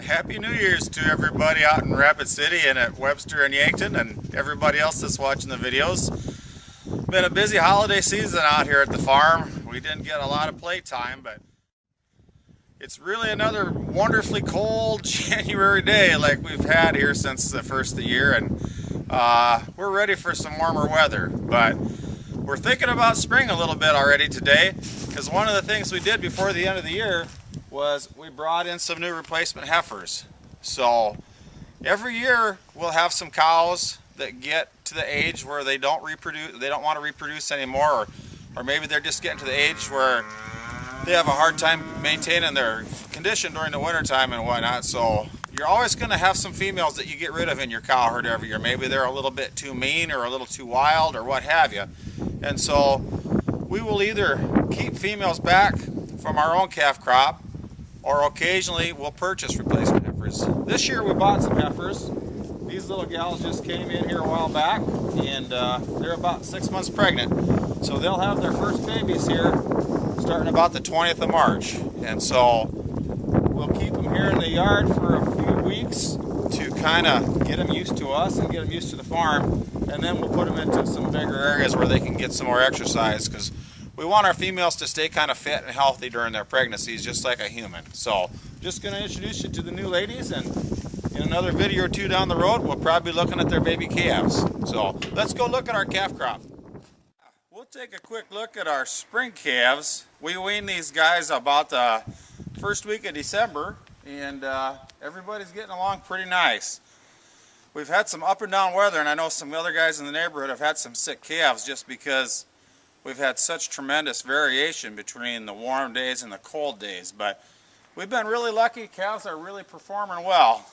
Happy New Year's to everybody out in Rapid City and at Webster and Yankton and everybody else that's watching the videos. Been a busy holiday season out here at the farm. We didn't get a lot of playtime, but it's really another wonderfully cold January day like we've had here since the first of the year, and we're ready for some warmer weather. But we're thinking about spring a little bit already today, because one of the things we did before the end of the year was we brought in some new replacement heifers. So every year we'll have some cows that get to the age where they don't want to reproduce anymore, or maybe they're just getting to the age where they have a hard time maintaining their condition during the winter time and whatnot. So you're always going to have some females that you get rid of in your cow herd every year. Maybe they're a little bit too mean or a little too wild or what have you. And so we will either keep females back from our own calf crop, or occasionally we'll purchase replacement heifers. This year we bought some heifers. These little gals just came in here a while back, and they're about 6 months pregnant. So they'll have their first babies here starting about the 20th of March. And so we'll keep them here in the yard for a few weeks to kind of get them used to us and get them used to the farm. And then we'll put them into some bigger areas where they can get some more exercise, because we want our females to stay kind of fit and healthy during their pregnancies, just like a human. So just going to introduce you to the new ladies, and in another video or two down the road we'll probably be looking at their baby calves. So let's go look at our calf crop. We'll take a quick look at our spring calves. We wean these guys about the first week of December, and everybody's getting along pretty nice. We've had some up and down weather, and I know some other guys in the neighborhood have had some sick calves just because we've had such tremendous variation between the warm days and the cold days. But we've been really lucky. Calves are really performing well.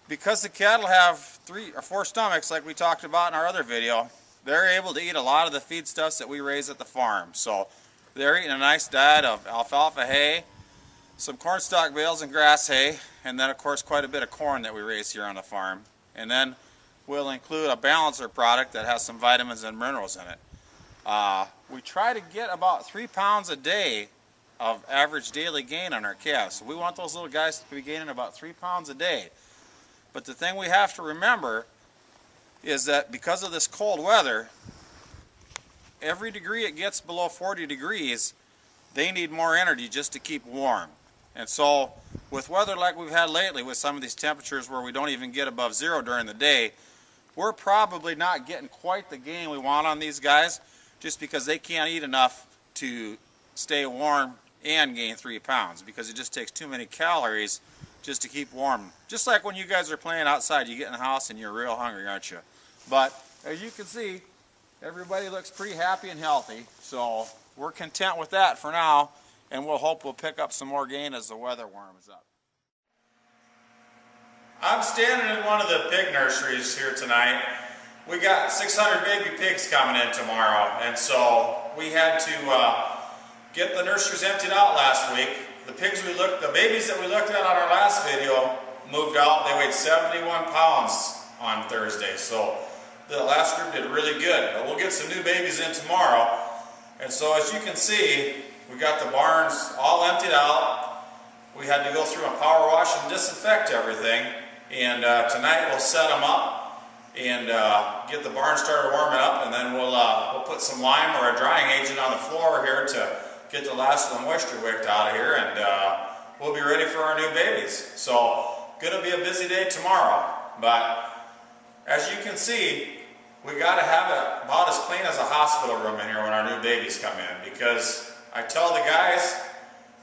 Because the cattle have 3 or 4 stomachs, like we talked about in our other video, they're able to eat a lot of the feedstuffs that we raise at the farm. So they're eating a nice diet of alfalfa hay, some cornstalk bales and grass hay, and then of course quite a bit of corn that we raise here on the farm. And then we'll include a balancer product that has some vitamins and minerals in it. We try to get about 3 pounds a day of average daily gain on our calves. So we want those little guys to be gaining about 3 pounds a day. But the thing we have to remember is that because of this cold weather, every degree it gets below 40 degrees, they need more energy just to keep warm. And so with weather like we've had lately, with some of these temperatures where we don't even get above 0 during the day, we're probably not getting quite the gain we want on these guys, just because they can't eat enough to stay warm and gain 3 pounds, because it just takes too many calories just to keep warm. Just like when you guys are playing outside, you get in the house and you're real hungry, aren't you? But as you can see, everybody looks pretty happy and healthy, so we're content with that for now, and we'll hope we'll pick up some more gain as the weather warms up. I'm standing in one of the pig nurseries here tonight. We got 600 baby pigs coming in tomorrow, and so we had to get the nurseries emptied out last week. The babies that we looked at on our last video moved out. They weighed 71 pounds on Thursday, so the last group did really good. But we'll get some new babies in tomorrow. And so as you can see, we got the barns all emptied out. We had to go through and power wash and disinfect everything. And tonight we'll set them up and get the barn started warming up, and then we'll put some lime or a drying agent on the floor here to get the last of the moisture wicked out of here, and we'll be ready for our new babies. So gonna be a busy day tomorrow, but as you can see, we got to have it about as clean as a hospital room in here when our new babies come in, because I tell the guys,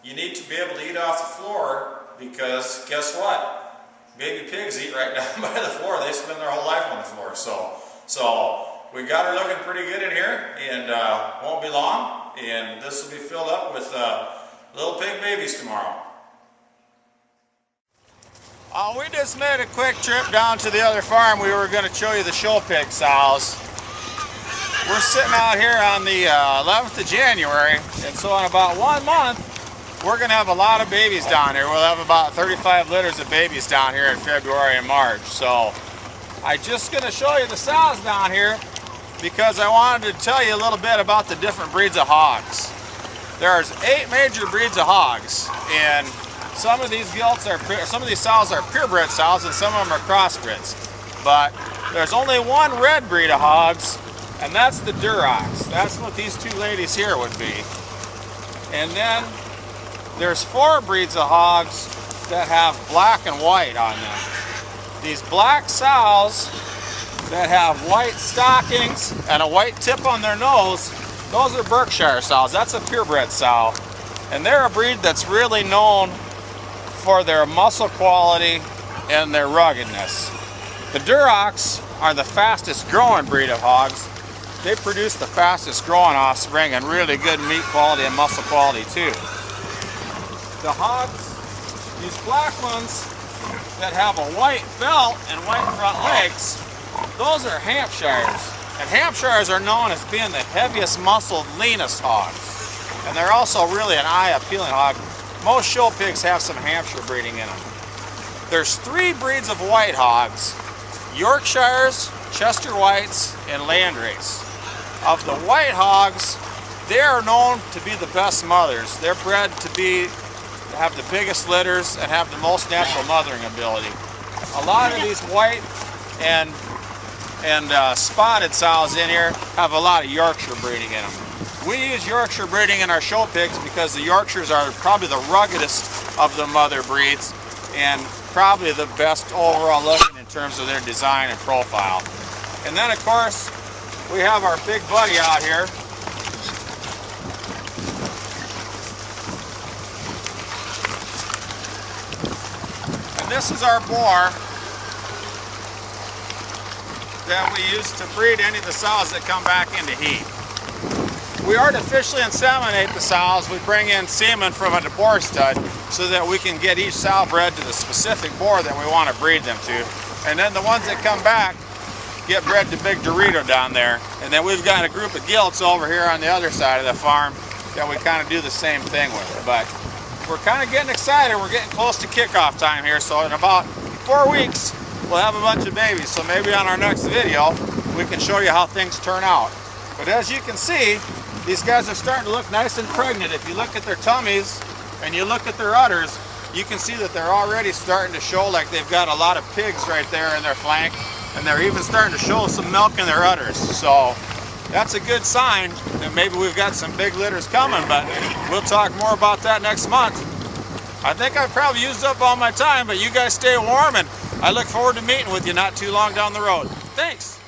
you need to be able to eat off the floor, because guess what? Baby pigs eat right down by the floor. They spend their whole life on the floor. So we got her looking pretty good in here, and won't be long, and this will be filled up with little pig babies tomorrow. We just made a quick trip down to the other farm. We were going to show you the show pig sows. We're sitting out here on the 11th of January, and so in about 1 month, we're going to have a lot of babies down here. We'll have about 35 litters of babies down here in February and March. So I'm just going to show you the sows down here, because I wanted to tell you a little bit about the different breeds of hogs. There's 8 major breeds of hogs, and some of these sows are purebred sows and some of them are crossbreds. But there's only one red breed of hogs, and that's the Durocs. That's what these two ladies here would be. And then there's 4 breeds of hogs that have black and white on them. These black sows that have white stockings and a white tip on their nose, those are Berkshire sows. That's a purebred sow. And they're a breed that's really known for their muscle quality and their ruggedness. The Durocs are the fastest growing breed of hogs. They produce the fastest growing offspring and really good meat quality and muscle quality too. The hogs, these black ones that have a white belt and white front legs, those are Hampshires. And Hampshires are known as being the heaviest muscled, leanest hogs. And they're also really an eye appealing hog. Most show pigs have some Hampshire breeding in them. There's 3 breeds of white hogs: Yorkshires, Chester Whites, and Landrace. Of the white hogs, they are known to be the best mothers. They're bred to have the biggest litters and have the most natural mothering ability. A lot of these white and spotted sows in here have a lot of Yorkshire breeding in them. We use Yorkshire breeding in our show pigs because the Yorkshires are probably the ruggedest of the mother breeds and probably the best overall looking in terms of their design and profile. And then of course we have our big buddy out here. And this is our boar that we use to breed any of the sows that come back into heat. We artificially inseminate the sows. We bring in semen from a boar stud so that we can get each sow bred to the specific boar that we want to breed them to. And then the ones that come back get bred to Big Dorito down there. And then we've got a group of gilts over here on the other side of the farm that we kind of do the same thing with. But we're kind of getting excited. We're getting close to kickoff time here. So in about 4 weeks, we'll have a bunch of babies. So maybe on our next video, we can show you how things turn out. But as you can see, these guys are starting to look nice and pregnant. If you look at their tummies and you look at their udders, you can see that they're already starting to show like they've got a lot of pigs right there in their flank, and they're even starting to show some milk in their udders. So that's a good sign that maybe we've got some big litters coming, but we'll talk more about that next month. I think I've probably used up all my time, but you guys stay warm, and I look forward to meeting with you not too long down the road. Thanks.